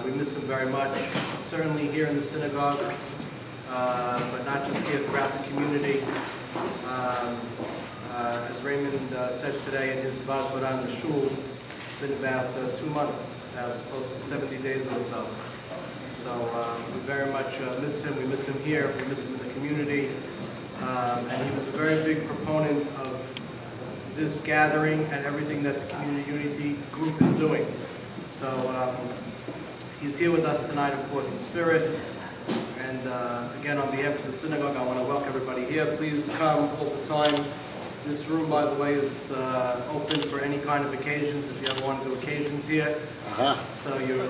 we miss him very much, certainly here in the synagogue, but not just here, throughout the community. As Raymond said today in his Dvar Torah in the shul, it's been about 2 months, about close to 70 days or so. So we very much miss him. We miss him here. We miss him in the community. And he was a very big proponent of this gathering and everything that the Community Unity Group is doing. So he's here with us tonight, of course, in spirit. And again, on behalf of the synagogue, I want to welcome everybody here. Please come all the time. This room, by the way, is open for any kind of occasions, if you ever want to do occasions here. So you're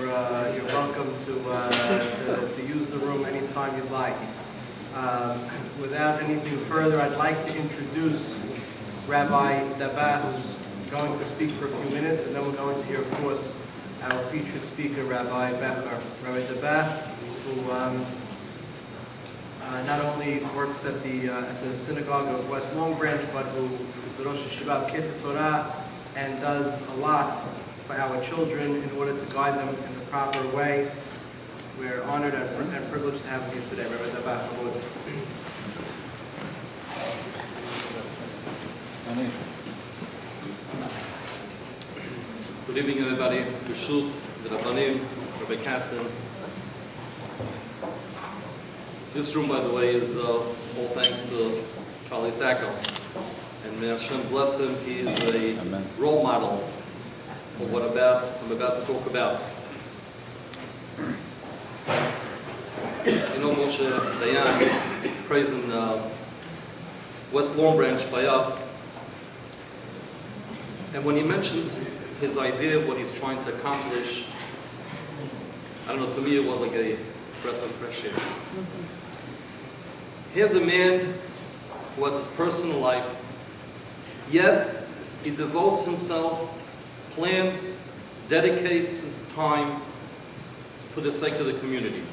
welcome to use the room anytime you'd like. Without anything further, I'd like to introduce Rabbi Rabbi, who's going to speak for a few minutes, and then we're going to hear, of course, our featured speaker, Rabbi Becher. Rabbi Rabbi, who not only works at the synagogue of West Long Branch, but who is the Rosh Hashiva of Keter Torah and does a lot for our children in order to guide them in the proper way. We're honored and privileged to have him here today. Rabbi Rabbi. Good evening, everybody. Rishut, the Rabbanim, Rabbi Kassan. This room, by the way, is all thanks to Charlie Sacco. And may Hashem bless him. He is a role model of what I'm about to talk about. You know, Moshe Dayan prays in West Long Branch by us. And when he mentioned his idea of what he's trying to accomplish, I don't know, to me it was like a breath of fresh air. Here's a man who has his personal life, yet he devotes himself, plans, dedicates his time for the sake of the community.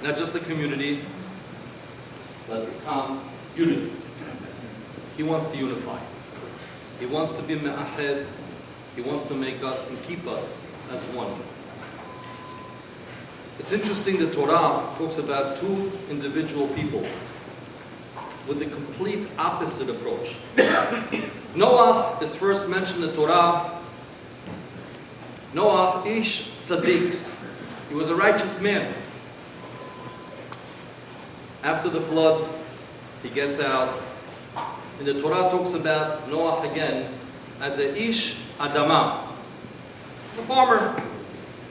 Not just the community, but become unity. He wants to unify. He wants to be me'ahed. He wants to make us and keep us as one. It's interesting the Torah talks about two individual people with a complete opposite approach. Noah is first mentioned in the Torah. Noah, ish tzaddik. He was a righteous man. After the flood, he gets out. And the Torah talks about Noah again as a ish adama. He's a farmer.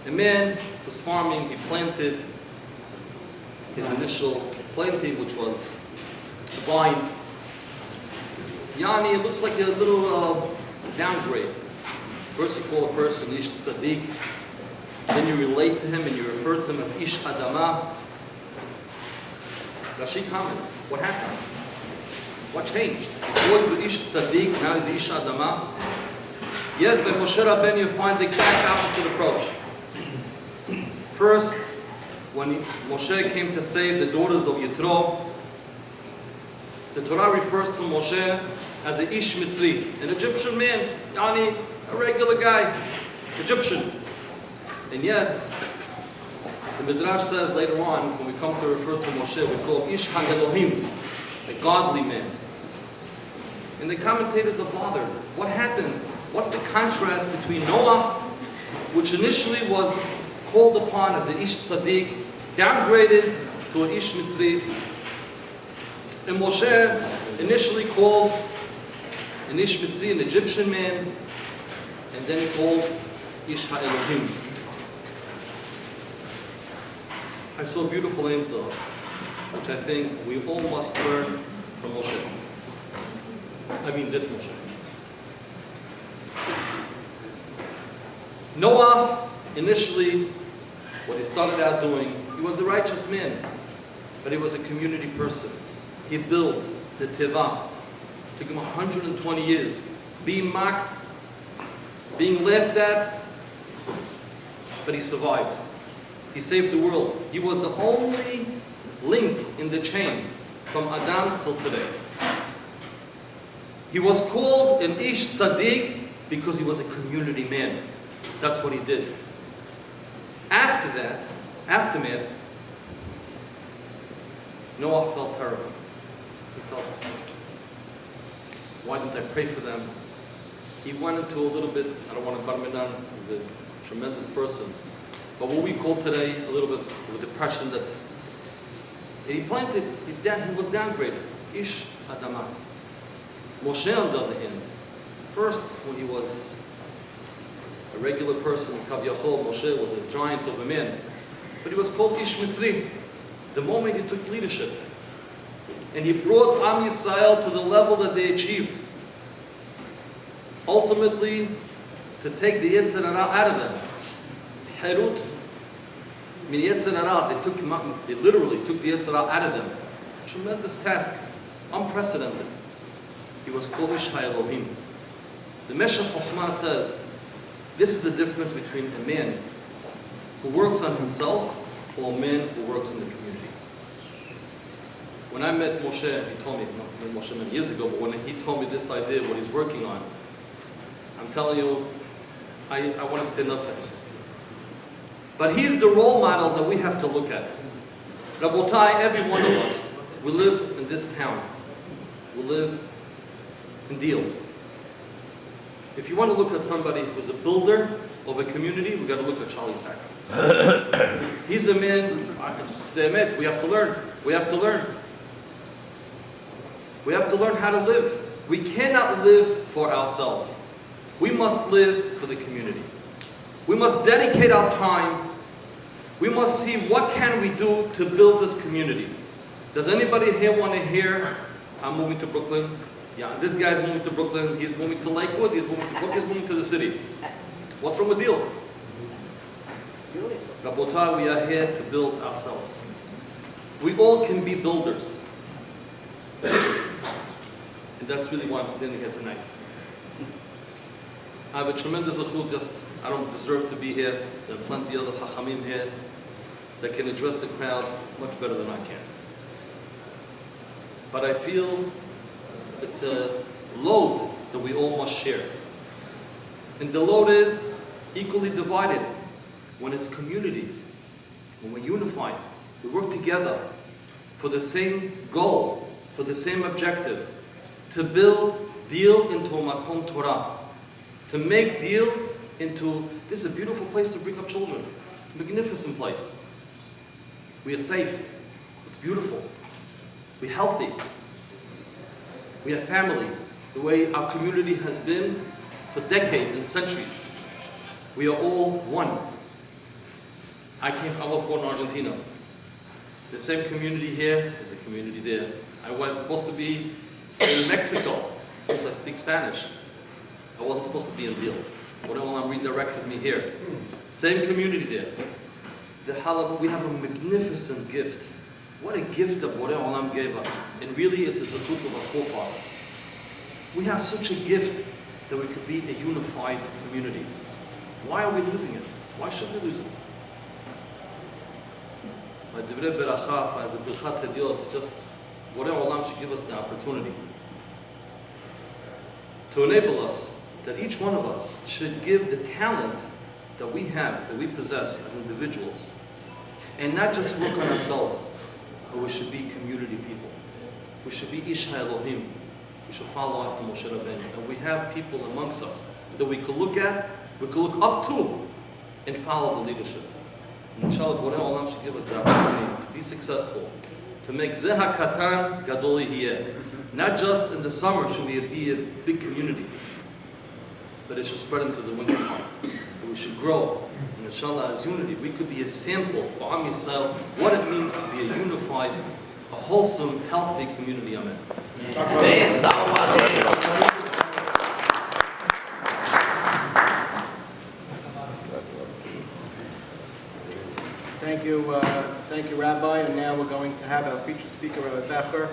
A man was farming. He planted his initial planting, which was the vine. Yani, it looks like a little downgrade. First you call a person ish tzaddik, then you relate to him and you refer to him as ish adama. Rashi comments, what happened? What changed? Before he was ish tzaddik, now he's ish adama. Yet by Moshe Rabbeinu you find the exact opposite approach. First, when Moshe came to save the daughters of Yitro, the Torah refers to Moshe as an Ish Mitzri, an Egyptian man, yani a regular guy, Egyptian. And yet, the Midrash says later on, when we come to refer to Moshe, we call him Ish HaElohim, a godly man. And the commentators are bothered. What happened? What's the contrast between Noah, which initially was called upon as an Ish Tzaddik, downgraded to an Ish Mitzri, and Moshe, initially called an Ish Mitzri, an Egyptian man, and then called Ish HaElohim. I saw a beautiful answer, which I think we all must learn from Moshe. I mean this Moshe. Noah, initially, what he started out doing, he was a righteous man, but he was a community person. He built the Teva. It took him 120 years, being mocked, being laughed at, but he survived. He saved the world. He was the only link in the chain from Adam till today. He was called an Ish Tzaddik because he was a community man. That's what he did. after that, aftermath, Noah felt terrible. He felt, why didn't I pray for them? He went into a little bit, I don't want to button him down, he's a tremendous person. But what we call today a little bit of a depression that he was downgraded. Ish Adama. Moshe, on the other hand, first when he was a regular person, Kavyachol, Moshe was a giant of a man, but he was called Ish Mitzri. The moment he took leadership, and he brought Am Yisrael to the level that they achieved, ultimately to take the Yetzer Hara out of them. Herut, min Yetzer Hara, they literally took the Yetzer Hara out of them. Tremendous task, unprecedented. He was called Ish HaElohim. The Becher Chochmah says, this is the difference between a man who works on himself or a man who works in the community. When I met Moshe, he told me, not Moshe many years ago, but when he told me this idea, what he's working on, I'm telling you, I want to stand up for him. But he's the role model that we have to look at. Rabotai, every one of us, we live in this town. We live in Deal. If you want to look at somebody who's a builder of a community, we've got to look at Charlie Sacker. He's a man, it's the emet, we have to learn. We have to learn. We have to learn how to live. We cannot live for ourselves. We must live for the community. We must dedicate our time. We must see what can we do to build this community. Does anybody here want to hear, I'm moving to Brooklyn? Yeah, this guy's moving to Brooklyn, he's moving to Lakewood, he's moving to Brooklyn, he's moving to the city. What's wrong with the deal? Rabotai, we are here to build ourselves. We all can be builders. And that's really why I'm standing here tonight. I have a tremendous zechut, I don't deserve to be here. There are plenty of other chachamim here that can address the crowd much better than I can. But I feel it's a load that we all must share. And the load is equally divided when it's community, when we're unified, we work together for the same goal, for the same objective, to build Deal into a Makom Torah, to make Deal into, this is a beautiful place to bring up children, a magnificent place. We are safe, it's beautiful, we're healthy, we have family, the way our community has been for decades and centuries. We are all one. I was born in Argentina. The same community here is a community there. I was supposed to be in Mexico, since I speak Spanish. I wasn't supposed to be in Deal. Boreolam redirected me here. Same community there. We have a magnificent gift. What a gift that Boreolam gave us. And really, it's a zechut of our forefathers. We have such a gift that we could be a unified community. Why are we losing it? Why should we lose it? By Divrei Beracha, as a Birchat Hediot, just Boreolam should give us the opportunity to enable us, that each one of us should give the talent that we have, that we possess as individuals, and not just work on ourselves, but we should be community people. We should be Ish HaElohim. We should follow after Moshe Rabbeinu. And we have people amongst us that we could look at, we could look up to, and follow the leadership. And inshallah, Borei Olam should give us the opportunity to be successful, to make Zeh HaKatan Gadol Yeh. Not just in the summer should we be a big community, but it should spread into the winter time. And we should grow. And inshallah, as unity, we could be a sample for Am Yisrael, what it means to be a unified, a wholesome, healthy community. Amen. Thank you, Rabbi. And now we're going to have our featured speaker, Rabbi Becher.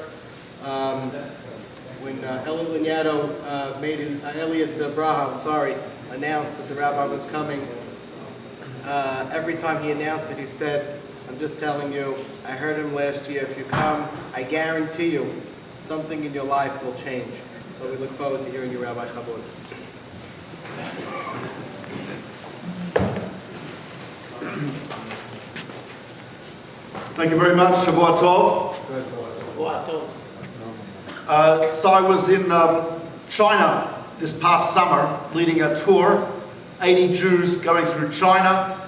When Eli Laniato made his, Elliot Braha, announced that the rabbi was coming, every time he announced it, he said, I'm just telling you, I heard him last year, if you come, I guarantee you, something in your life will change. So we look forward to hearing you, Rabbi Chabod. Thank you very much, Shavua Tov. So I was in China this past summer, leading a tour, 80 Jews going through China.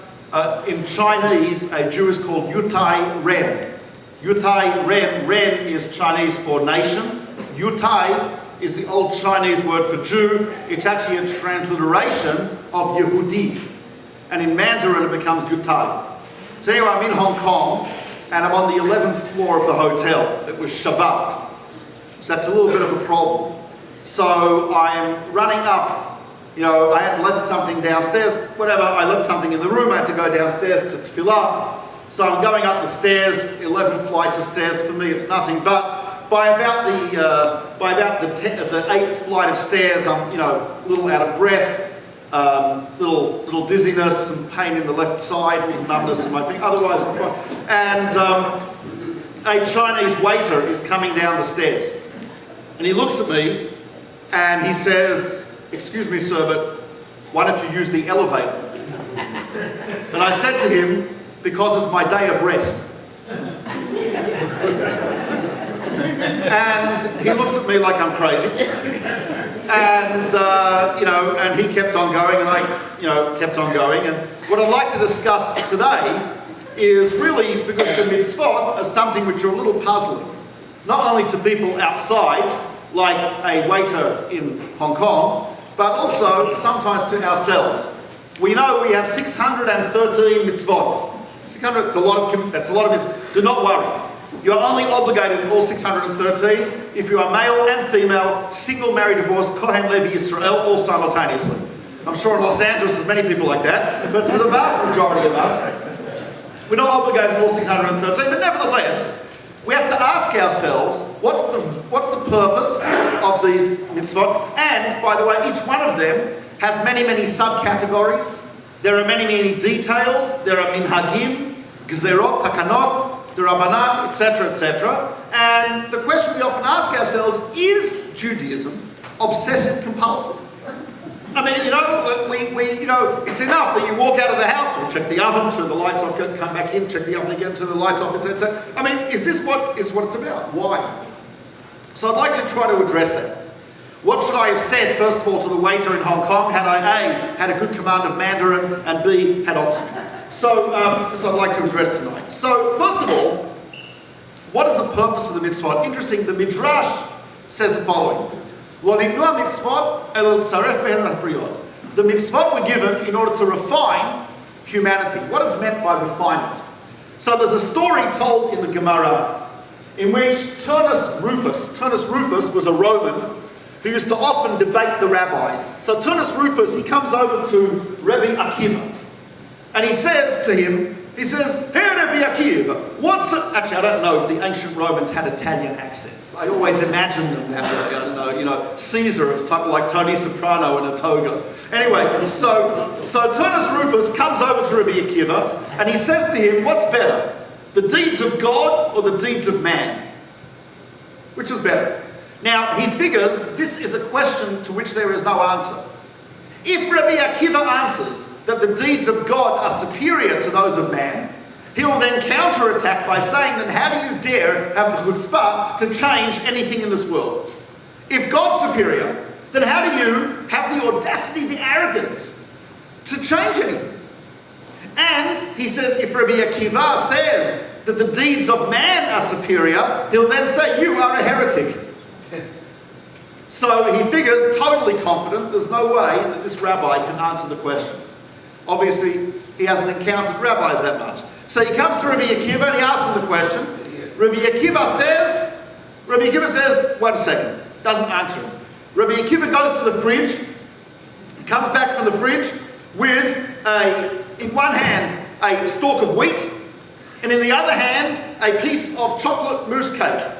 In Chinese, a Jew is called Yutai Ren. Yutai Ren, Ren is Chinese for nation. Yutai is the old Chinese word for Jew. It's actually a transliteration of Yehudi. And in Mandarin it becomes Yutai. So anyway, I'm in Hong Kong, and I'm on the 11th floor of the hotel. It was Shabbat. So that's a little bit of a problem. So I'm running up. You know, I had left something downstairs, whatever, I left something in the room, I had to go downstairs to fill up. So I'm going up the stairs, 11 flights of stairs. For me it's nothing, but by about the 8th flight of stairs, I'm, you know, a little out of breath, little dizziness, some pain in the left side, a little numbness in my feet, otherwise I'm fine. And a Chinese waiter is coming down the stairs. And he looks at me and he says, "Excuse me, sir, but why don't you use the elevator?" And I said to him, "Because it's my day of rest." And he looked at me like I'm crazy. And, you know, and he kept on going, and I, you know, kept on going. And what I'd like to discuss today is really, because the mitzvot are something which are a little puzzling. Not only to people outside, like a waiter in Hong Kong, but also sometimes to ourselves. We know we have 613 mitzvot. 600, that's a lot of mitzvot. Do not worry. You are only obligated in all 613 if you are male and female, single, married, divorced, Kohen, Levi, Israel, all simultaneously. I'm sure in Los Angeles there's many people like that, but for the vast majority of us, we're not obligated in all 613, but nevertheless, we have to ask ourselves, what's the purpose of these mitzvot? And, by the way, each one of them has many, many subcategories. There are many, many details. There are minhagim, gezerot, takanot, the Rabbanan, etc., etc. And the question we often ask ourselves, is Judaism obsessive compulsive? I mean, you know, it's enough that you walk out of the house, to check the oven, turn the lights off, come back in, check the oven again, turn the lights off, etc. I mean, is this what it's about? Why? So I'd like to try to address that. What should I have said, first of all, to the waiter in Hong Kong, had I A, had a good command of Mandarin, and B, had oxygen? So I'd like to address tonight. So, first of all, what is the purpose of the mitzvot? Interesting, the Midrash says the following. The mitzvot were given in order to refine humanity. What is meant by refinement? So there's a story told in the Gemara in which Turnus Rufus was a Roman who used to often debate the rabbis. So Turnus Rufus, he comes over to Rabbi Akiva and he says to him, "Hey Rabbi Akiva, actually I don't know if the ancient Romans had Italian accents. I always imagined them that way. I don't know, you know, Caesar is type of like Tony Soprano in a toga. Anyway, so Turnus Rufus comes over to Rabbi Akiva and he says to him, what's better, the deeds of God or the deeds of man? Which is better? Now, he figures this is a question to which there is no answer. If Rabbi Akiva answers that the deeds of God are superior to those of man, he will then counterattack by saying, then how do you dare have the chutzpah to change anything in this world? If God's superior, then how do you have the audacity, the arrogance to change anything? And he says, if Rabbi Akiva says that the deeds of man are superior, he'll then say, you are a heretic. So he figures, totally confident, there's no way that this rabbi can answer the question. Obviously, he hasn't encountered rabbis that much. So he comes to Rabbi Akiva and he asks him the question. Rabbi Akiva says, 1 second, doesn't answer him. Rabbi Akiva goes to the fridge, comes back from the fridge with in one hand, a stalk of wheat, and in the other hand, a piece of chocolate mousse cake.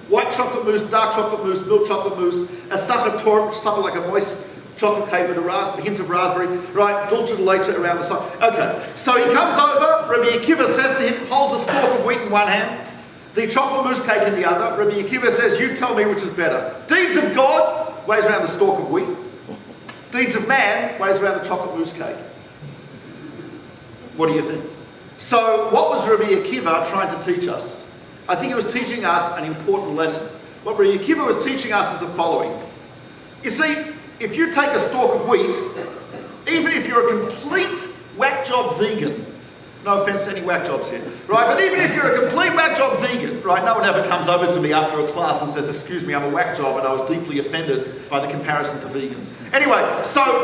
White chocolate mousse, dark chocolate mousse, milk chocolate mousse, a sacher torte, which is something like a moist chocolate cake with a hint of raspberry, right, dulce de leche around the side. Okay, so he comes over, Rabbi Akiva says to him, holds a stalk of wheat in one hand, the chocolate mousse cake in the other. Rabbi Akiva says, you tell me which is better. Deeds of God weighs around the stalk of wheat. Deeds of man weighs around the chocolate mousse cake. What do you think? So what was Rabbi Akiva trying to teach us? I think he was teaching us an important lesson. What Rabbi Akiva was teaching us is the following. You see, if you take a stalk of wheat, even if you're a complete whack job vegan, no offense to any whack jobs here, right? But even if you're a complete whack job vegan, right? No one ever comes over to me after a class and says, excuse me, I'm a whack job, and I was deeply offended by the comparison to vegans. Anyway,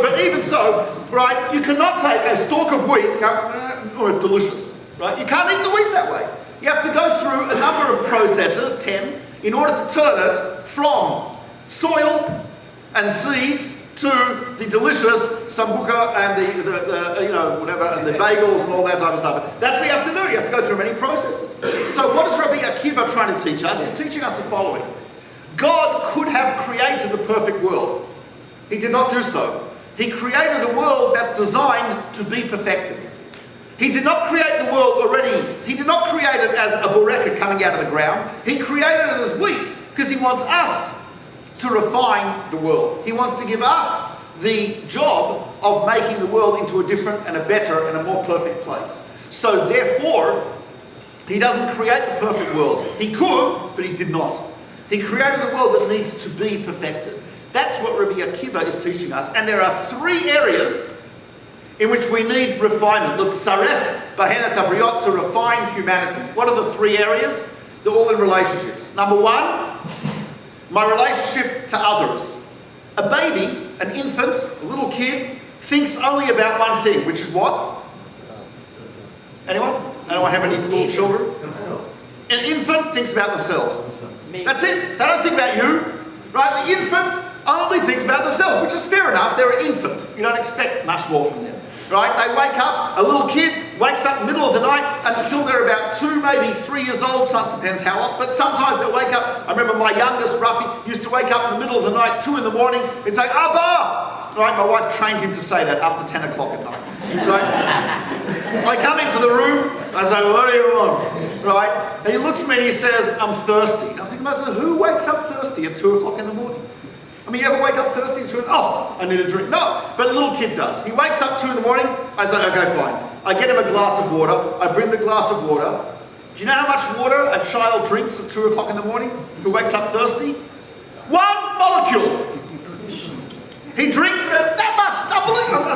but even so, right? You cannot take a stalk of wheat, it's delicious, right? You can't eat the wheat that way. You have to go through a number of processes, 10, in order to turn it from soil and seeds to the delicious sambuca and the whatever, and the bagels and all that type of stuff. That's what you have to do. You have to go through many processes. So what is Rabbi Akiva trying to teach us? He's teaching us the following. God could have created the perfect world. He did not do so. He created a world that's designed to be perfected. He did not create the world already. He did not create it as a boreka coming out of the ground. He created it as wheat because he wants us to refine the world. He wants to give us the job of making the world into a different and a better and a more perfect place. So therefore, he doesn't create the perfect world. He could, but he did not. He created the world that needs to be perfected. That's what Rabbi Akiva is teaching us. And there are 3 areas in which we need refinement. L'tzaref bahen et habriot, to refine humanity. What are the 3 areas? They're all in relationships. Number 1, my relationship to others. A baby, an infant, a little kid, thinks only about one thing, which is what? Anyone? Anyone have any little children? An infant thinks about themselves. That's it. They don't think about you. Right? The infant only thinks about themselves, which is fair enough. They're an infant. You don't expect much more from them. Right? They wake up, a little kid wakes up in the middle of the night until they're about 2, maybe 3 years old, depends how old, but sometimes they'll wake up. I remember my youngest, Rabbi, used to wake up in the middle of the night, 2 in the morning, and say, Abba! Right? My wife trained him to say that after 10 o'clock at night. Right? I come into the room, I say, what do you want? Right? And he looks at me and he says, I'm thirsty. And I'm thinking to myself, who wakes up thirsty at 2 o'clock in the morning? I mean, you ever wake up thirsty at 2? Oh, I need a drink. No, but a little kid does. He wakes up 2 in the morning. I say, okay, fine. I get him a glass of water. I bring the glass of water. Do you know how much water a child drinks at 2 o'clock in the morning who wakes up thirsty? 1 molecule. He drinks about that much. It's unbelievable.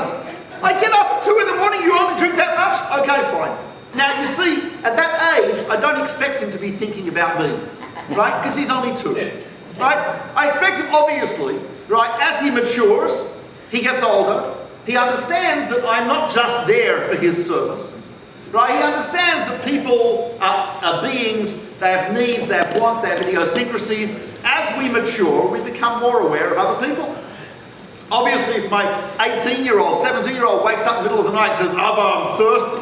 I get up at 2 in the morning. You only drink that much? Okay, fine. Now, you see, at that age, I don't expect him to be thinking about me. Right? Because he's only 2. Right? I expect him, obviously, right, as he matures, he gets older, he understands that I'm not just there for his service. Right? He understands that people are beings, they have needs, they have wants, they have idiosyncrasies. As we mature, we become more aware of other people. Obviously, if my 18-year-old, 17-year-old wakes up in the middle of the night and says, Abba, I'm thirsty,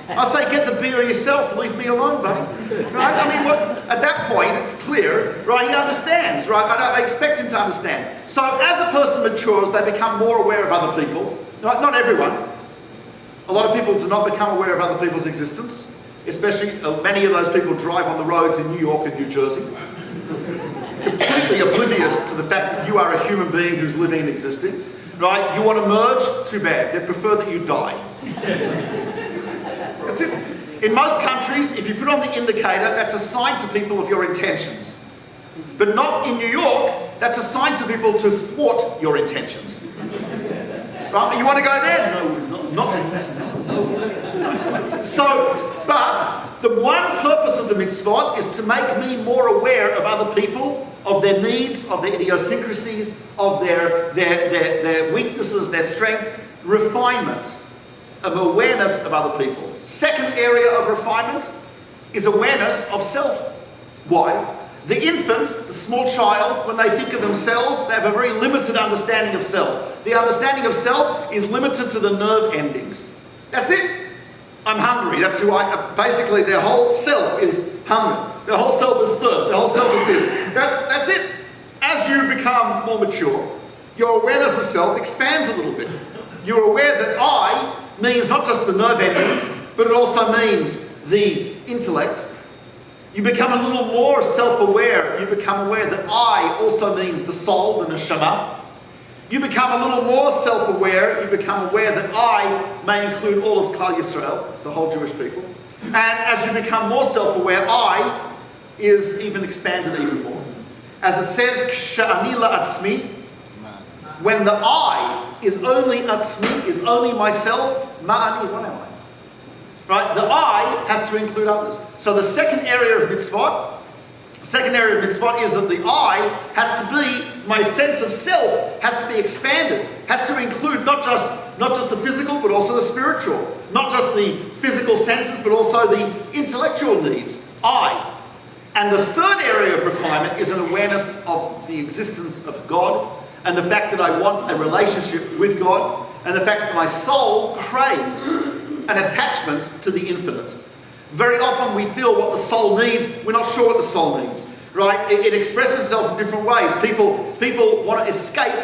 I say, get the beer yourself, leave me alone, buddy. Right? I mean, at that point, it's clear, right? He understands, right? I expect him to understand. So as a person matures, they become more aware of other people. Right? Not everyone. A lot of people do not become aware of other people's existence, especially many of those people drive on the roads in New York and New Jersey, completely oblivious to the fact that you are a human being who's living and existing. Right? You want to merge? Too bad. They prefer that you die. That's it. In most countries, if you put on the indicator, that's a sign to people of your intentions. But not in New York, that's a sign to people to thwart your intentions. Right? You want to go there? No, not. So, but the one purpose of the mitzvot is to make me more aware of other people, of their needs, of their idiosyncrasies, of their weaknesses, their strengths, refinement, of awareness of other people. Second area of refinement is awareness of self. Why? The infant, the small child, when they think of themselves, they have a very limited understanding of self. The understanding of self is limited to the nerve endings. That's it. I'm hungry. That's who basically their whole self is hunger. Their whole self is thirst. Their whole self is this. That's it. As you become more mature, your awareness of self expands a little bit. You're aware that I means not just the nerve endings, but it also means the intellect. You become a little more self-aware. You become aware that I also means the soul, the neshama. You become a little more self-aware. You become aware that I may include all of Klal Yisrael, the whole Jewish people. And as you become more self-aware, I is even expanded even more. As it says, Ksha'ani la'atzmi, when the I is only atzmi, is only myself, ma'ani, what am I? Right? The I has to include others. So the second area of mitzvot is that the I has to be, my sense of self has to be expanded, has to include not just the physical, but also the spiritual. Not just the physical senses, but also the intellectual needs. I. And the third area of refinement is an awareness of the existence of God, and the fact that I want a relationship with God, and the fact that my soul craves an attachment to the infinite. Very often we feel what the soul needs, we're not sure what the soul needs, right? It expresses itself in different ways. People want to escape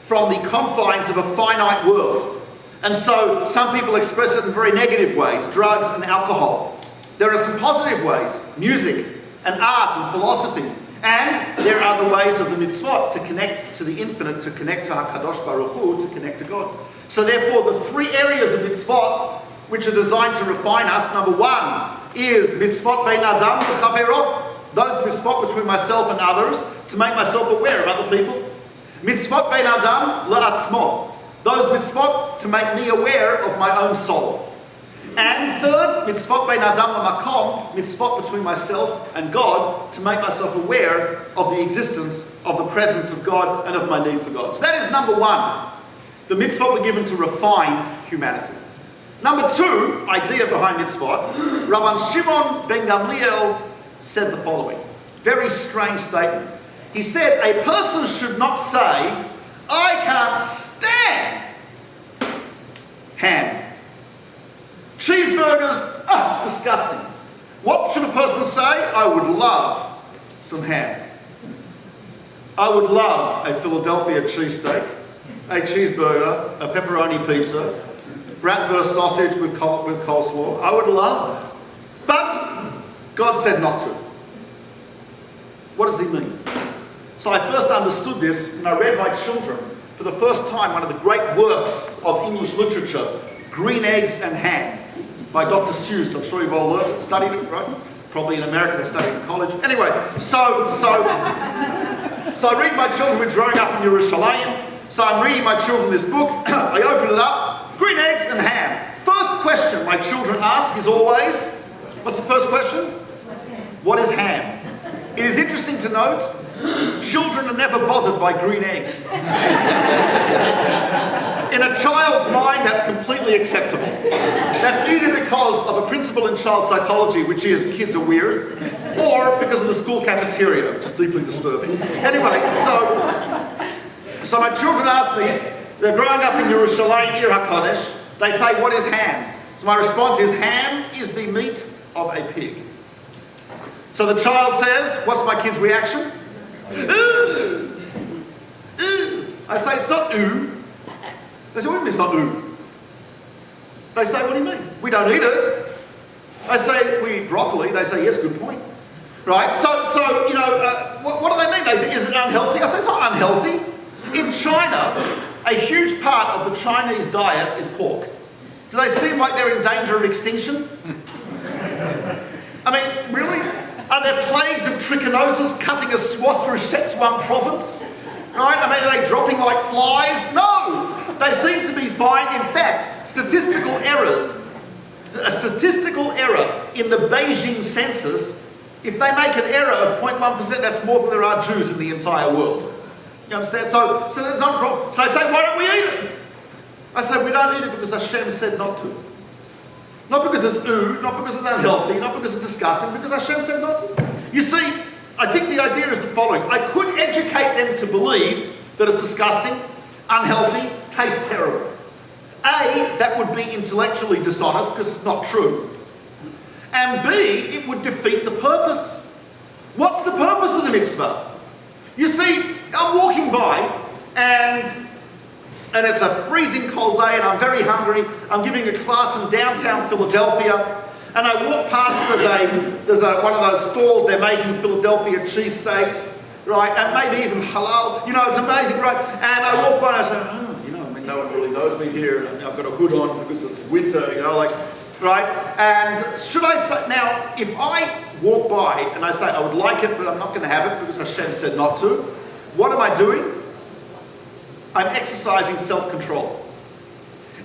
from the confines of a finite world. And so some people express it in very negative ways, drugs and alcohol. There are some positive ways, music and art and philosophy. And there are the ways of the mitzvot to connect to the infinite, to connect to HaKadosh Baruch Hu, to connect to God. So therefore the three areas of mitzvot which are designed to refine us, number one is mitzvot bein adam v'chavero, those mitzvot between myself and others, to make myself aware of other people. Mitzvot bein adam la'atzmo, those mitzvot to make me aware of my own soul. And third, mitzvot bein adam la'makom, mitzvot between myself and God, to make myself aware of the existence of the presence of God and of my need for God. So that is number one. The mitzvot were given to refine humanity. Number two idea behind mitzvot, Rabban Shimon ben Gamliel said the following. Very strange statement. He said, a person should not say, I can't stand ham. Cheeseburgers, disgusting. What should a person say? I would love some ham. I would love a Philadelphia cheesesteak, a cheeseburger, a pepperoni pizza, bratwurst sausage with coleslaw. I would love that. But God said not to. What does he mean? So I first understood this when I read my children, for the first time, one of the great works of English literature, Green Eggs and Ham, by Dr. Seuss. I'm sure you've all learned it, studied it, right? Probably in America they studied it in college. Anyway, so I read my children, we're growing up in Yerushalayim, so I'm reading my children this book, I open it up, Green Eggs and Ham. First question my children ask is always, what's the first question? What is ham? It is interesting to note, children are never bothered by green eggs. In a child's mind, that's completely acceptable. That's either because of a principle in child psychology, which is kids are weird, or because of the school cafeteria, which is deeply disturbing. Anyway, so my children ask me, they're growing up in Yerushalayim, Ir HaKodesh, they say, what is ham? So my response is, ham is the meat of a pig. So the child says, what's my kid's reaction? Ooh! Ooh! I say, it's not ooh. They say, what do you mean it's not ooh? They say, what do you mean? We don't eat it. I say, we eat broccoli. They say, yes, good point. Right? So you know, what do they mean? They say, is it unhealthy? I say, it's not unhealthy. In China, a huge part of the Chinese diet is pork. Do they seem like they're in danger of extinction? I mean, really? Are there plagues of trichinosis cutting a swath through Sichuan province? Right? I mean, are they dropping like flies? No! They seem to be fine. In fact, statistical errors, a statistical error in the Beijing census, if they make an error of 0.1%, that's more than there are Jews in the entire world. You understand? So there's not a problem. So they say, why don't we eat it? I say, we don't eat it because Hashem said not to. Not because it's ooh, not because it's unhealthy, not because it's disgusting, because Hashem said not to. You see, I think the idea is the following. I could educate them to believe that it's disgusting, unhealthy, tastes terrible. A, that would be intellectually dishonest because it's not true. And B, it would defeat the purpose. What's the purpose of the mitzvah? You see, I'm walking by and it's a freezing cold day and I'm very hungry. I'm giving a class in downtown Philadelphia and I walk past, there's one of those stalls, they're making Philadelphia cheesesteaks right? And maybe even halal. You know, it's amazing, right? And I walk by and I say, oh, you know, I mean, no one really knows me here. And I've got a hood on because it's winter, you know, like, right? And should I say, now, if I walk by and I say, I would like it, but I'm not going to have it because Hashem said not to, what am I doing? I'm exercising self-control.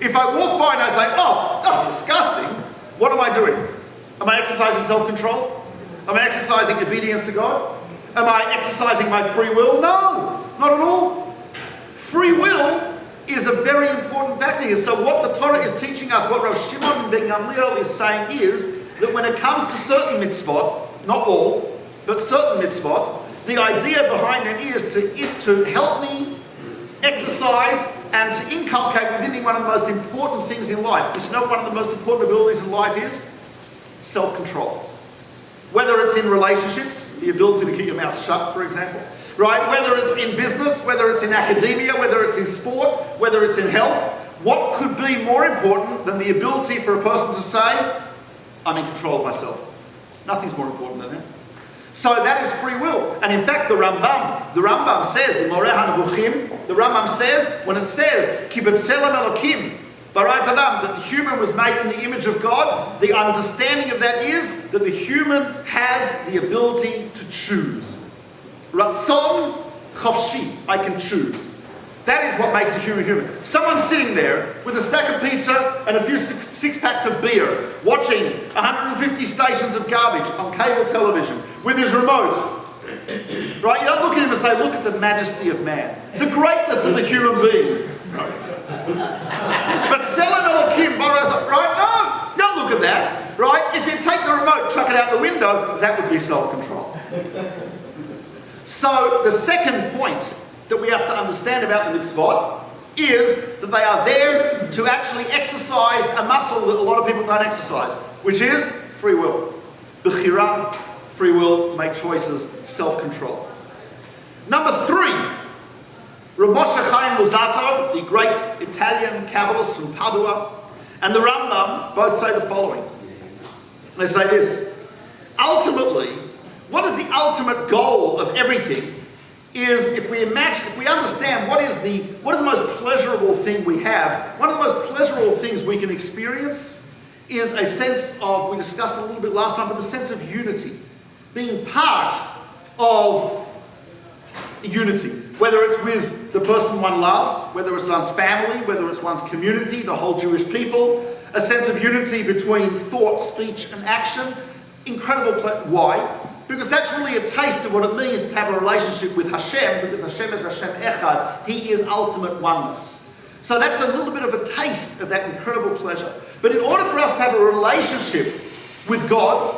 If I walk by and I say, oh, disgusting, what am I doing? Am I exercising self-control? Am I exercising obedience to God? Am I exercising my free will? No, not at all. Free will is a very important factor here. So what the Torah is teaching us, what Rav Shimon ben Gamliel is saying is that when it comes to certain mitzvot, not all, but certain mitzvot, the idea behind them is to help me exercise and to inculcate within me one of the most important things in life. Because you know what one of the most important abilities in life is? Self-control. Whether it's in relationships, the ability to keep your mouth shut, for example, right? Whether it's in business, whether it's in academia, whether it's in sport, whether it's in health, what could be more important than the ability for a person to say, I'm in control of myself? Nothing's more important than that. So that is free will. And in fact, the Rambam says in Moreh HaNevuchim, the Rambam says, when it says, Ki b'tselem Elokim, Barat Adam, that the human was made in the image of God, the understanding of that is that the human has the ability to choose. Ratzon chofshi, I can choose. That is what makes a human human. Someone sitting there with a stack of pizza and a few six-packs of beer, watching 150 stations of garbage on cable television with his remote. Right? You don't look at him and say, look at the majesty of man, the greatness of the human being. But Selam Elokim, right? No, don't look at that. Right? If you take the remote, chuck it out the window, that would be self-control. So the second point that we have to understand about the mitzvot is that they are there to actually exercise a muscle that a lot of people don't exercise, which is free will. Bechira, free will, make choices, self-control. Number 3, Rav Moshe Chaim Luzzatto, the great Italian Kabbalist from Padua, and the Rambam both say the following. They say this: ultimately, what is the ultimate goal of everything is if we understand what is the most pleasurable thing we have, one of the most pleasurable things we can experience is a sense of, we discussed a little bit last time, but the sense of unity. Being part of unity. Whether it's with the person one loves, whether it's one's family, whether it's one's community, the whole Jewish people, a sense of unity between thought, speech and action. Incredible. Why? Because that's really a taste of what it means to have a relationship with Hashem, because Hashem is Hashem Echad. He is ultimate oneness. So that's a little bit of a taste of that incredible pleasure. But in order for us to have a relationship with God,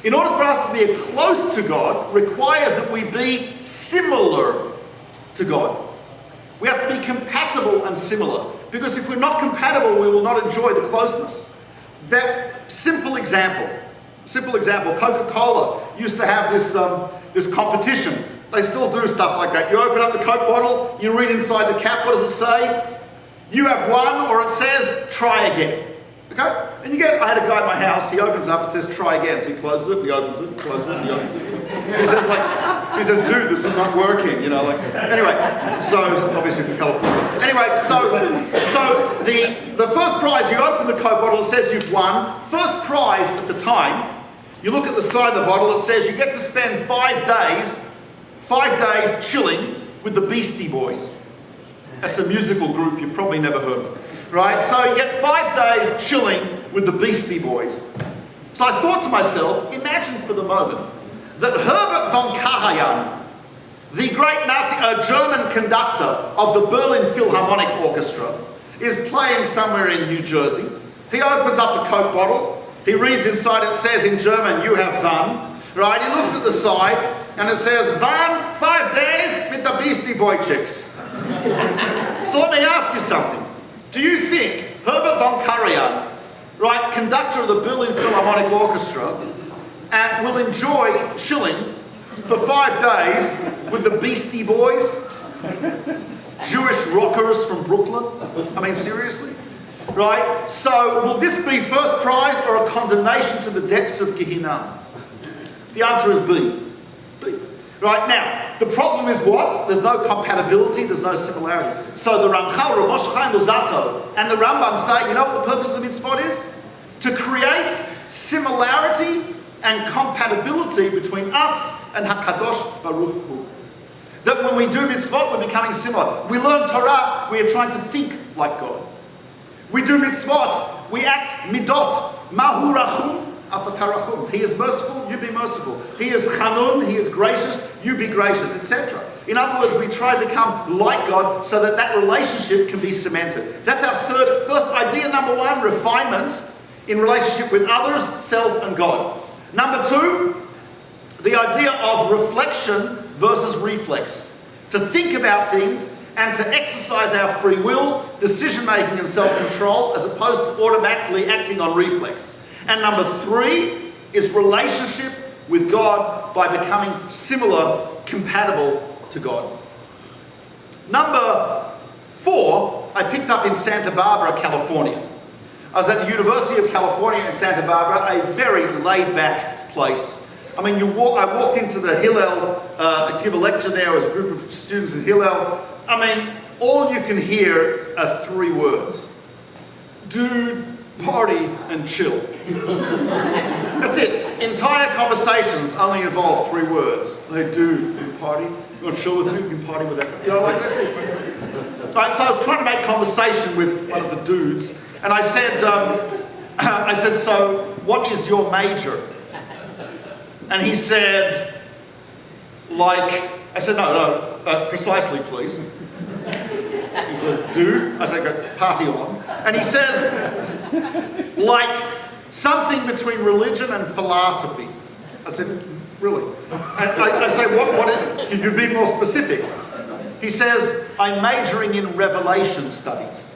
in order for us to be close to God, requires that we be similar to God. We have to be compatible and similar. Because if we're not compatible, we will not enjoy the closeness. That simple example, Coca-Cola used to have this competition. They still do stuff like that. You open up the Coke bottle, you read inside the cap, what does it say? You have won, or it says, try again. Okay? And I had a guy at my house, he opens it up, it says, try again. So he closes it, he opens it, closes it, he opens it. He says, dude, this is not working, Anyway, so, obviously from California. Anyway, so the first prize, you open the Coke bottle, it says you've won. First prize at the time, you look at the side of the bottle, it says you get to spend 5 days chilling with the Beastie Boys. That's a musical group you've probably never heard of. Right? So you get 5 days chilling with the Beastie Boys. So I thought to myself, imagine for the moment that Herbert von Karajan, the great German conductor of the Berlin Philharmonic Orchestra, is playing somewhere in New Jersey. He opens up a Coke bottle. He reads inside, it says in German, you have fun. Right? He looks at the side and it says, Van, 5 days with the Beastie Boy chicks. So let me ask you something. Do you think Herbert von Karajan, right, conductor of the Berlin Philharmonic Orchestra, will enjoy chilling for 5 days with the Beastie Boys? Jewish rockers from Brooklyn? I mean, seriously? Right? So, will this be first prize or a condemnation to the depths of Gehinnom? The answer is B. B. Right, now, the problem is what? There's no compatibility, there's no similarity. So the Ramchal, Rav Moshe Chaim Luzzatto, and the Rambam say, you know what the purpose of the mitzvot is? To create similarity and compatibility between us and HaKadosh Baruch Hu. That when we do mitzvot, we're becoming similar. We learn Torah, we are trying to think like God. We do mitzvot, we act midot. Mahu rachum, afatarachum. He is merciful, you be merciful. He is chanun, he is gracious, you be gracious, etc. In other words, we try to become like God so that that relationship can be cemented. That's our first idea, number one, refinement in relationship with others, self and God. Number two, the idea of reflection versus reflex. To think about things and to exercise our free will, decision-making and self-control as opposed to automatically acting on reflex. And number three is relationship with God by becoming similar, compatible to God. Number four, I picked up in Santa Barbara, California. I was at the University of California in Santa Barbara, a very laid-back place. I mean, I walked into the Hillel to give a lecture there. There was a group of students in Hillel. I mean, all you can hear are three words. Dude, party, and chill. That's it. Entire conversations only involve three words. Hey, dude, you party? You want to chill with me? You can party with that. You know, like, that's it. Right, so I was trying to make conversation with one of the dudes, and I said, so what is your major? And he said, I said, no, precisely, please. He says, dude. I said, party on. And he says, something between religion and philosophy. I said, really? And I say, what, could you be more specific? He says, I'm majoring in Revelation studies.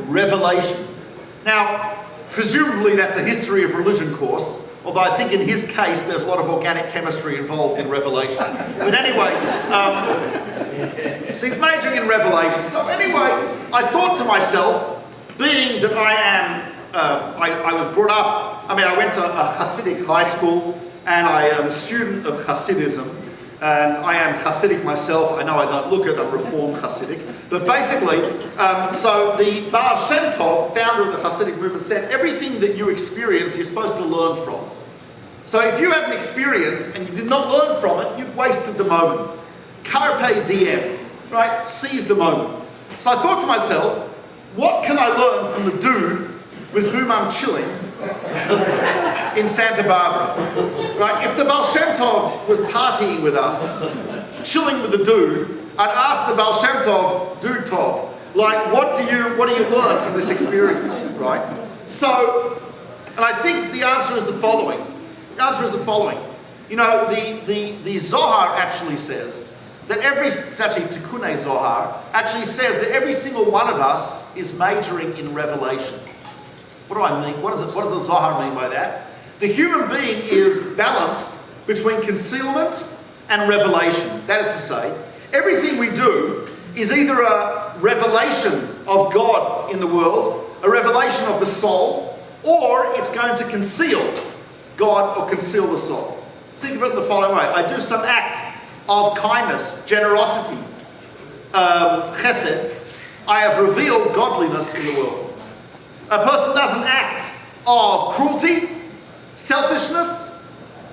Revelation. Now, presumably that's a history of religion course. Although I think in his case, there's a lot of organic chemistry involved in Revelation. But anyway, so he's majoring in Revelation. So anyway, I thought to myself, being that I was brought up, I went to a Hasidic high school, and I am a student of Hasidism, and I am Hasidic myself. I know I don't look it, I'm Reformed Hasidic. But basically, so the Baal Shem Tov, founder of the Hasidic movement, said everything that you experience, you're supposed to learn from. So if you had an experience and you did not learn from it, you've wasted the moment. Carpe diem, right? Seize the moment. So I thought to myself, what can I learn from the dude with whom I'm chilling in Santa Barbara? Right? If the Baal Shem Tov was partying with us, chilling with the dude, I'd ask the Baal Shem Tov, dude Tov, what do you learn from this experience, right? So, and I think the answer is the following. The answer is the following. You know, the Zohar actually says that it's actually Tikkun Zohar, actually says that every single one of us is majoring in revelation. What do I mean? What does the Zohar mean by that? The human being is balanced between concealment and revelation. That is to say, everything we do is either a revelation of God in the world, a revelation of the soul, or it's going to conceal God or conceal the soul. Think of it in the following way. I do some act of kindness, generosity, chesed. I have revealed godliness in the world. A person does an act of cruelty, selfishness,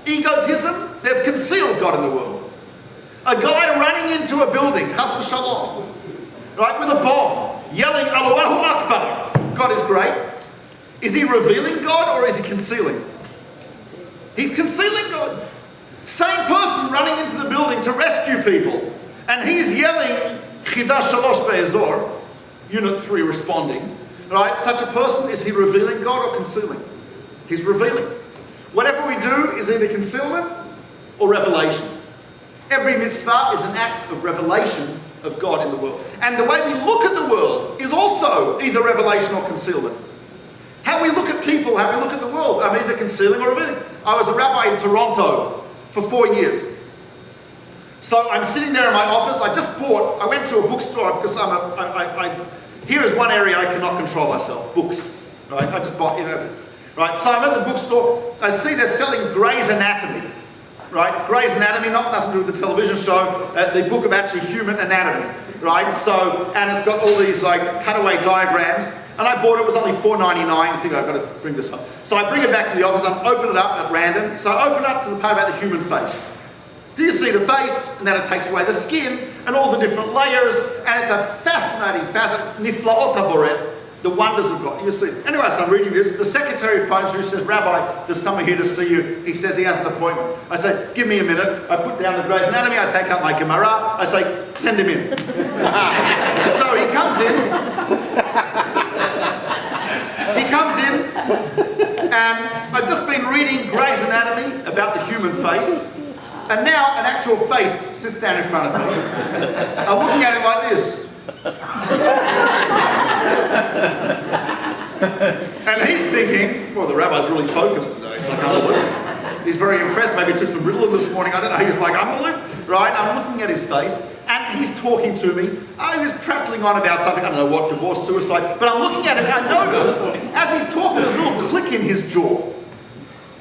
egotism. They've concealed God in the world. A guy running into a building, chas v'shalom, right, with a bomb, yelling, Allahu Akbar, God is great. Is he revealing God or is he concealing? He's concealing God. Same person running into the building to rescue people, and he's yelling, Chidah Shalosh Be'ezor, Unit 3 responding, right? Such a person, is he revealing God or concealing? He's revealing. Whatever we do is either concealment or revelation. Every mitzvah is an act of revelation of God in the world. And the way we look at the world is also either revelation or concealment. How we look at people, how we look at the world, I'm either concealing or revealing. I was a rabbi in Toronto for 4 years. So I'm sitting there in my office. I went to a bookstore because here is one area I cannot control myself, books, right? I just bought, right? So I'm at the bookstore, I see they're selling Grey's Anatomy. right? Grey's Anatomy, nothing to do with the television show, the book of actually human anatomy, right? So, and it's got all these like cutaway diagrams. And I bought it, it was only $4.99. I think I've got to bring this up. So I bring it back to the office, I open it up at random. So I open up to the part about the human face. Do you see the face? And then it takes away the skin and all the different layers. And it's a fascinating, niflaot haboreh, the wonders of God. You see. Anyway, so I'm reading this. The secretary phones you, says, Rabbi, there's someone here to see you. He says he has an appointment. I say, give me a minute. I put down the Grey's Anatomy. I take out my Gemara. I say, send him in. So he comes in. He comes in, and I've just been reading Grey's Anatomy about the human face, and now an actual face sits down in front of me. I'm looking at him like this. And he's thinking, well, the rabbi's really focused today. It's like, unbelievable. He's very impressed. Maybe he took some Ritalin this morning. I don't know. He was like, unbelievable, right? I'm looking at his face, and he's talking to me. He was prattling on about something, I don't know what, divorce, suicide. But I'm looking at him, and I notice, as he's talking, there's a little click in his jaw.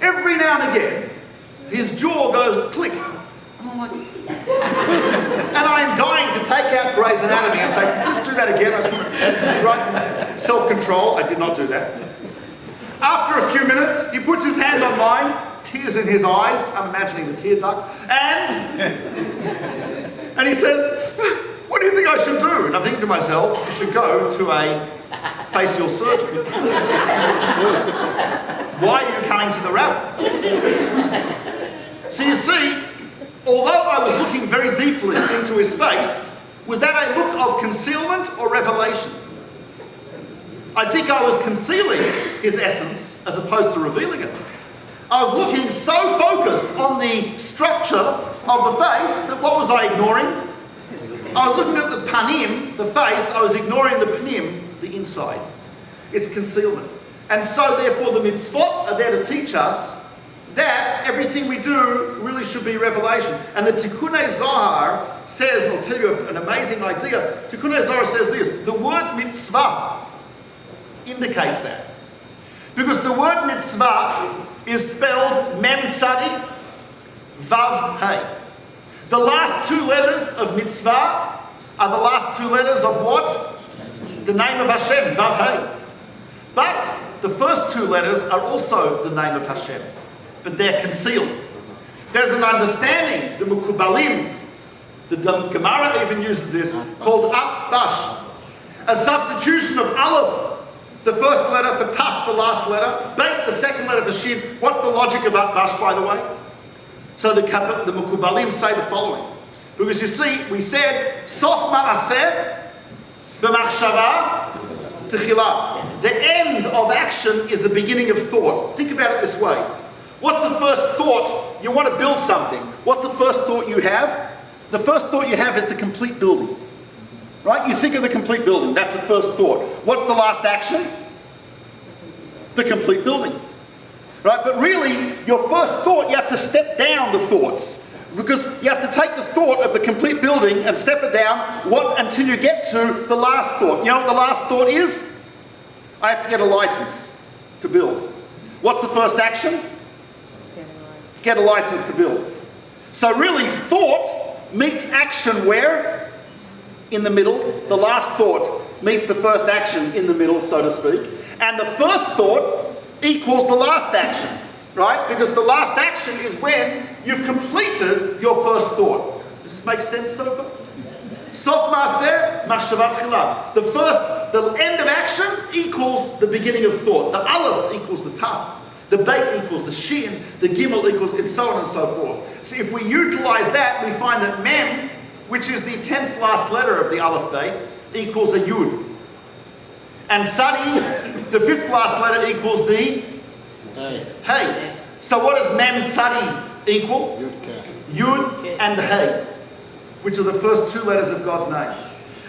Every now and again, his jaw goes click. And I'm like, and I am dying to take out Grey's Anatomy and say, could you do that again? I just want to, right? Self-control, I did not do that. After a few minutes, he puts his hand on mine, tears in his eyes, I'm imagining the tear ducts, and he says, what do you think I should do? And I'm thinking to myself, you should go to a facial surgeon. Why are you coming to the rabbi? So you see, although I was looking very deeply into his face, was that a look of concealment or revelation? I think I was concealing his essence as opposed to revealing it. I was looking so focused on the structure of the face that what was I ignoring? I was looking at the panim, the face, I was ignoring the pnim, the inside. It's concealment. And so therefore the mitzvot are there to teach us that everything we do really should be revelation. And the Tikkunei Zohar says, and I'll tell you an amazing idea, Tikkunei Zohar says this, the word mitzvah indicates that. Because the word mitzvah is spelled mem tzadi, vav hey. The last two letters of mitzvah are the last two letters of what? The name of Hashem, vav hey. But the first two letters are also the name of Hashem. But they're concealed. There's an understanding, the Mukubalim, the Gemara even uses this, called up bash. A substitution of aleph, the first letter, for taf, the last letter, beit, the second letter for shin. What's the logic of up bash, by the way? So the Mukubalim say the following. Because you see, we said, sof ma'aseh b'machshava techila. The end of action is the beginning of thought. Think about it this way. What's the first thought? You want to build something. What's the first thought you have? The first thought you have is the complete building. Right? You think of the complete building. That's the first thought. What's the last action? The complete building. Right? But really, your first thought, you have to step down the thoughts. Because you have to take the thought of the complete building and step it down until you get to the last thought. You know what the last thought is? I have to get a license to build. What's the first action? Get a license to build. So really, thought meets action where? In the middle. The last thought meets the first action in the middle, so to speak. And the first thought equals the last action, right? Because the last action is when you've completed your first thought. Does this make sense so far? Sof ma'aseh machshavat tchila. The end of action equals the beginning of thought. The aleph equals the taf. The beit equals the shin, the gimel equals, and so on and so forth. So if we utilize that, we find that mem, which is the 10th last letter of the aleph beit, equals a yud. And tzadi, the 5th last letter, equals the hey. So what does mem tzadi equal? Yud and hey, which are the first two letters of God's name.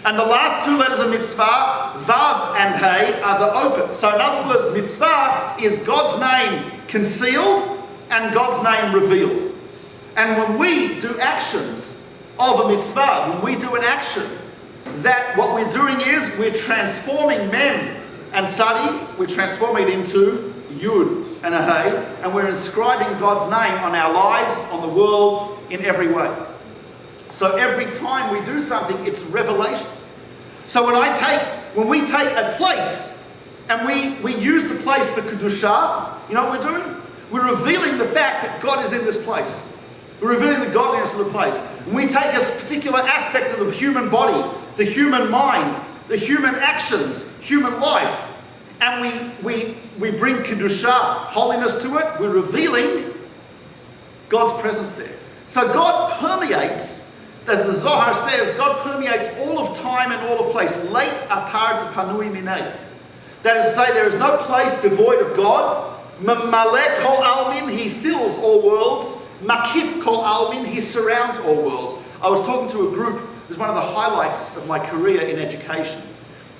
And the last two letters of mitzvah, vav and hey, are the open. So in other words, mitzvah is God's name concealed and God's name revealed. And when we do actions of a mitzvah, when we do an action, that what we're doing is we're transforming mem and tzadi, we're transforming it into yud and a hey, and we're inscribing God's name on our lives, on the world, in every way. So every time we do something, it's revelation. So when we take a place and we use the place for Kedusha, you know what we're doing? We're revealing the fact that God is in this place. We're revealing the godliness of the place. When we take a particular aspect of the human body, the human mind, the human actions, human life, and we bring Kedusha, holiness to it, we're revealing God's presence there. So God permeates, as the Zohar says, God permeates all of time and all of place. Leit atar panui minei. That is to say, there is no place devoid of God. Mamale kol almin, he fills all worlds. Makif kol almin, he surrounds all worlds. I was talking to a group, it was one of the highlights of my career in education.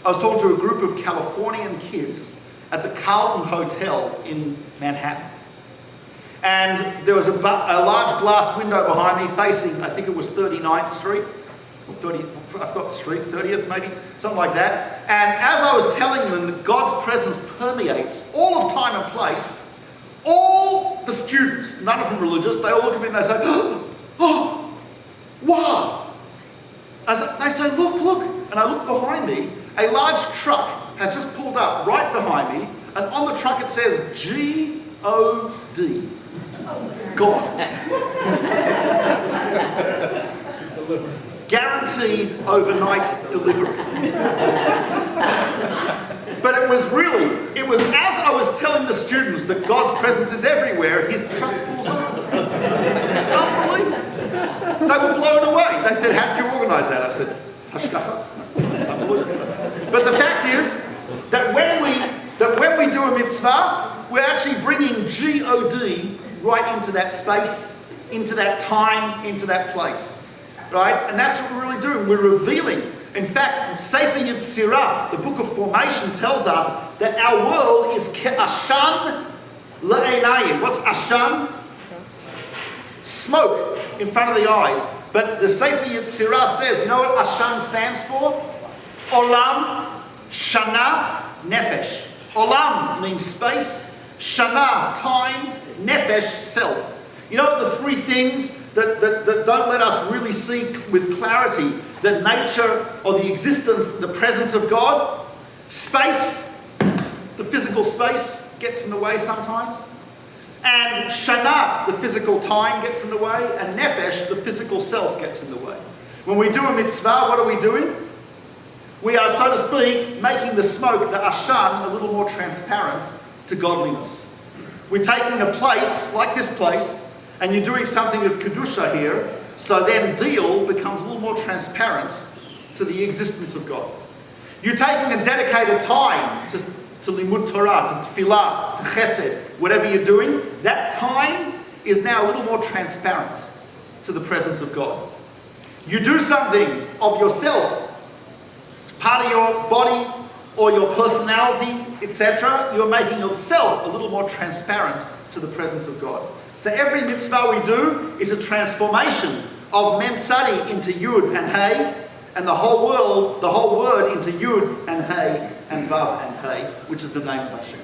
I was talking to a group of Californian kids at the Carlton Hotel in Manhattan. And there was a large glass window behind me facing, I think it was 39th Street, or 30, I've got the street, 30th maybe, something like that. And as I was telling them that God's presence permeates all of time and place, all the students, none of them religious, they all look at me and they say, oh, wow. They say, look. And I look behind me, a large truck has just pulled up right behind me, and on the truck it says G-O-D. God. Guaranteed overnight delivery. But it was as I was telling the students that God's presence is everywhere, his truck pulls up. It's unbelievable. They were blown away. They said, how did you organise that? I said, hashgacha. It's unbelievable. But the fact is that when we do a mitzvah, we're actually bringing G-O-D right into that space, into that time, into that place. Right? And that's what we're really doing. We're revealing. In fact, Sefer Yetzirah, the book of formation, tells us that our world is ke'ashan le'enayim. What's ashan? Smoke in front of the eyes. But the Sefer Yetzirah says, you know what ashan stands for? Olam, shana, nefesh. Olam means space, shana, time, nefesh, self. You know the three things that don't let us really see with clarity the nature or the existence, the presence of God? Space, the physical space, gets in the way sometimes. And shana, the physical time, gets in the way. And nefesh, the physical self, gets in the way. When we do a mitzvah, what are we doing? We are, so to speak, making the smoke, the ashan, a little more transparent to godliness. We're taking a place, like this place, and you're doing something of Kedusha here, so then deal becomes a little more transparent to the existence of God. You're taking a dedicated time to limud Torah, to tefillah, to chesed, whatever you're doing, that time is now a little more transparent to the presence of God. You do something of yourself, part of your body or your personality, etc., you're making yourself a little more transparent to the presence of God. So every mitzvah we do is a transformation of Mem Tzadi into Yud and Hey, and the whole word into Yud and Hey and Vav and Hey, which is the name of Hashem.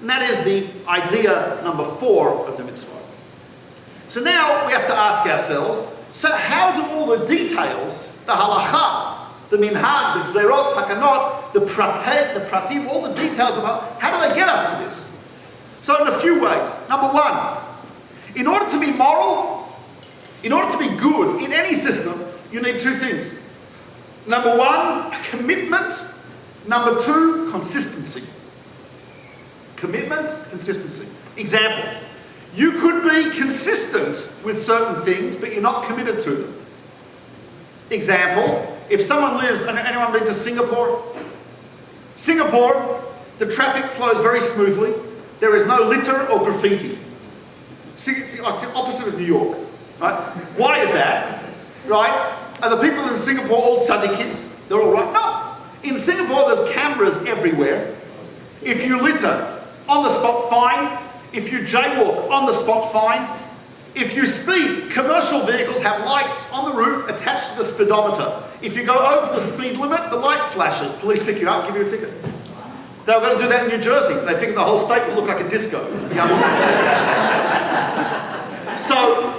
And that is the idea number 4 of the mitzvah. So now we have to ask ourselves, so how do all the details, the halacha, the minhag, the gzerot, takanot, the pratim, all the details about, how do they get us to this? So in a few ways. Number 1, in order to be moral, in order to be good in any system, you need 2 things. Number 1, commitment. Number 2, consistency. Commitment, consistency. Example, you could be consistent with certain things, but you're not committed to them. Example, if someone lives, anyone been to Singapore? Singapore, the traffic flows very smoothly. There is no litter or graffiti. It's the opposite of New York, right? Why is that, right? Are the people in Singapore all tzaddikim? They're all right? No. In Singapore, there's cameras everywhere. If you litter, on the spot, fine. If you jaywalk, on the spot, fine. If you speed, commercial vehicles have lights on the roof attached to the speedometer. If you go over the speed limit, the light flashes. Police pick you up, give you a ticket. They were going to do that in New Jersey. They figured the whole state would look like a disco. So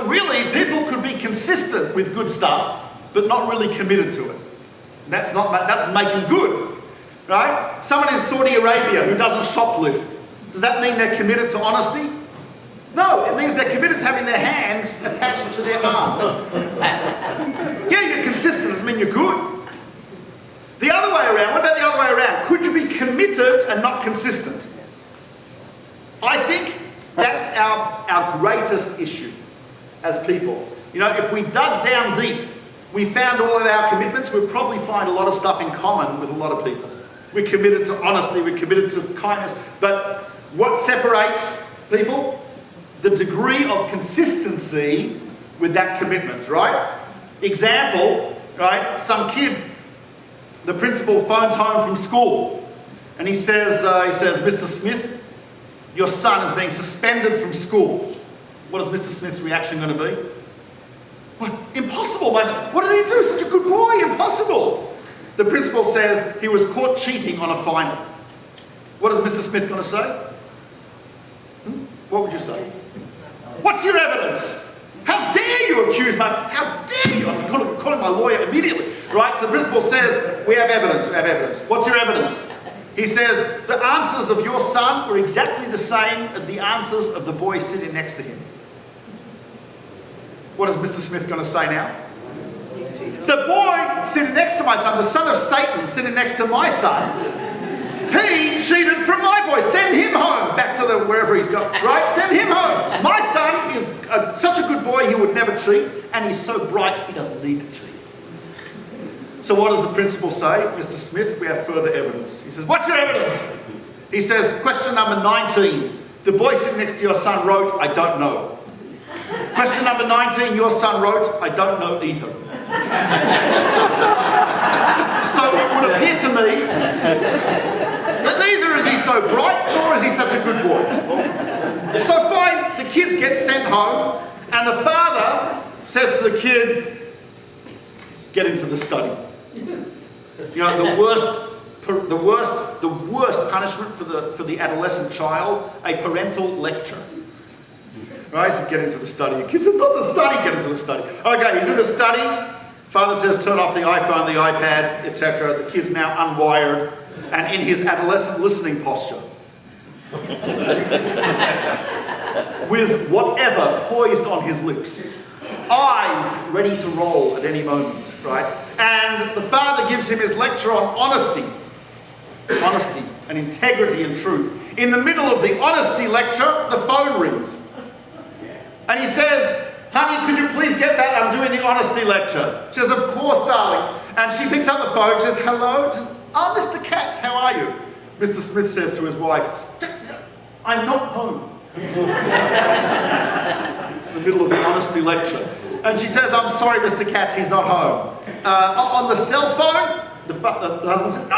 really, people could be consistent with good stuff, but not really committed to it. That's making good, right? Someone in Saudi Arabia who doesn't shoplift, does that mean they're committed to honesty? No, it means they're committed to having their hands attached to their arms. Yeah, you're consistent, doesn't mean you're good. The other way around, what about the other way around? Could you be committed and not consistent? I think that's our greatest issue as people. You know, if we dug down deep, we found all of our commitments, we'd probably find a lot of stuff in common with a lot of people. We're committed to honesty, we're committed to kindness, but what separates people? The degree of consistency with that commitment, right? Example, right? Some kid, the principal phones home from school and he says, Mr. Smith, your son is being suspended from school. What is Mr. Smith's reaction going to be? What? Impossible. What did he do? Such a good boy. Impossible. The principal says he was caught cheating on a final. What is Mr. Smith going to say? What would you say? What's your evidence? How dare you accuse my... How dare you? I'm calling my lawyer immediately. Right? So the principal says, we have evidence. We have evidence. What's your evidence? He says, the answers of your son were exactly the same as the answers of the boy sitting next to him. What is Mr. Smith going to say now? The boy sitting next to my son, the son of Satan sitting next to my son, he cheated from my boy. Send him home. Back to wherever he's gone. Right? Send him home. My son is such a good boy, he would never cheat, and he's so bright, he doesn't need to cheat. So what does the principal say? Mr. Smith, we have further evidence. He says, what's your evidence? He says, question number 19. The boy sitting next to your son wrote, I don't know. Question number 19, your son wrote, I don't know either. So it would appear to me that neither is he so bright, nor is he such a good boy. So fine, the kids get sent home, and the father says to the kid, get into the study. You know, the worst punishment for the adolescent child, a parental lecture. Right? So get into the study. The kid says, not the study, get into the study. Okay, he's in the study. Father says, turn off the iPhone, the iPad, etc. The kid's now unwired and in his adolescent listening posture. With whatever poised on his lips. Eyes ready to roll at any moment, right? And the father gives him his lecture on honesty and integrity and truth. In the middle of the honesty lecture, the phone rings. And he says, honey, could you please get that? I'm doing the honesty lecture. She says, of course, darling. And she picks up the phone, she says, hello? She says, oh, Mr. Katz, how are you? Mr. Smith says to his wife, I'm not home. It's the middle of the honesty lecture. And she says, I'm sorry, Mr. Katz, he's not home. On the cell phone, the husband says, no.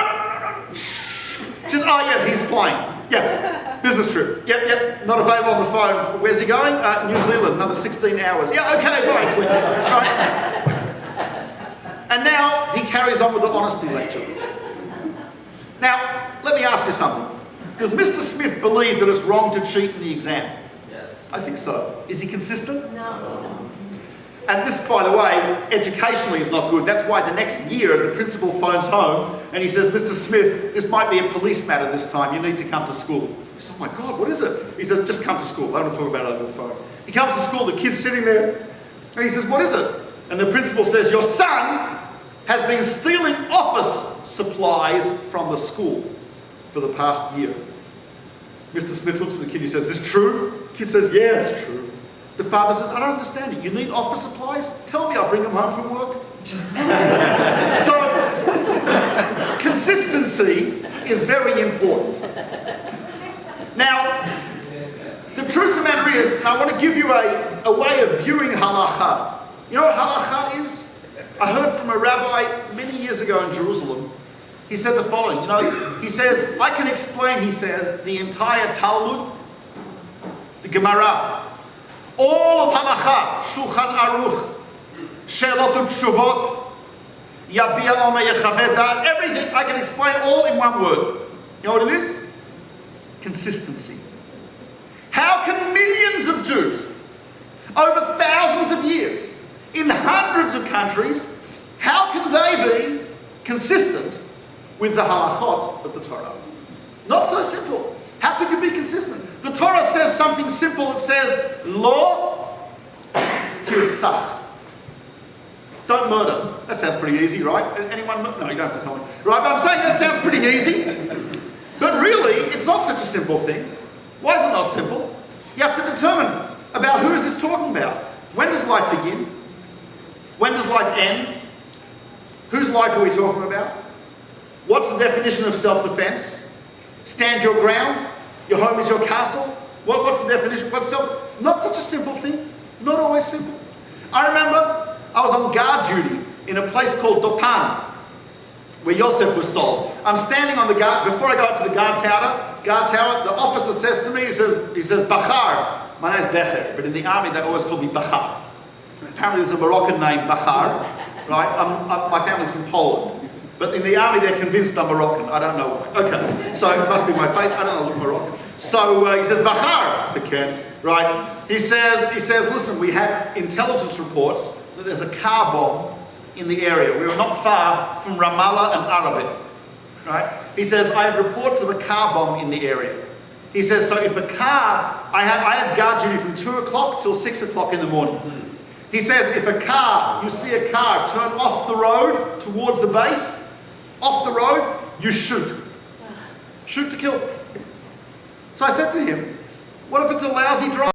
Shh. She says, oh yeah, he's flying. Yeah, business trip. Yep, not available on the phone. Where's he going? New Zealand, another 16 hours. Yeah, okay, right. And now he carries on with the honesty lecture. Now, let me ask you something. Does Mr. Smith believe that it's wrong to cheat in the exam? Yes. I think so. Is he consistent? No. And this, by the way, educationally is not good. That's why the next year the principal phones home and he says, Mr. Smith, this might be a police matter this time. You need to come to school. He says, oh my God, what is it? He says, just come to school. I don't want to talk about it over the phone. He comes to school, the kid's sitting there, and he says, what is it? And the principal says, your son has been stealing office supplies from the school for the past year. Mr. Smith looks at the kid, he says, is this true? The kid says, yeah, it's true. The father says, I don't understand it. You need office supplies? Tell me, I'll bring them home from work. So, consistency is very important. Now, the truth of the matter is, and I want to give you a way of viewing halacha. You know what halacha is? I heard from a rabbi many years ago in Jerusalem. He said the following, he says, I can explain, he says, the entire Talmud, the Gemara, all of halacha, Shulchan Aruch, Shelot u'Tshuvot, Yabia Omer Yechaveh Da'at, everything. I can explain all in one word. You know what it is? Consistency. How can millions of Jews, over thousands of years, in hundreds of countries, how can they be consistent with the halachot of the Torah? Not so simple. How could you be consistent? The Torah says something simple. It says, Lo tirsach. Don't murder. That sounds pretty easy, right? Anyone? No, you don't have to tell me. Right, but I'm saying that sounds pretty easy. But really, it's not such a simple thing. Why is it not simple? You have to determine about who is this talking about. When does life begin? When does life end? Whose life are we talking about? What's the definition of self-defense? Stand your ground? Your home is your castle? What's the definition? What's self? Not such a simple thing. Not always simple. I remember I was on guard duty in a place called Dopan, where Yosef was sold. I'm standing on the guard, before I go up to the guard tower, the officer says to me, he says, Becher. My name's Becher, but in the army they always call me Becher. Apparently there's a Moroccan name, Becher, right? My family's from Poland. But in the army they're convinced I'm Moroccan. I don't know why. Okay, so it must be my face. I don't know, I look Moroccan. So he says, Becher. I said, Ken, right? He says, listen, we had intelligence reports that there's a car bomb in the area. We were not far from Ramallah and Arabi, right? He says, I had reports of a car bomb in the area. He says, so if a car, I had guard duty from 2 o'clock till 6 o'clock in the morning. He says, if you see a car turn off the road towards the base, off the road, you shoot. Shoot to kill. So I said to him, what if it's a lousy drive?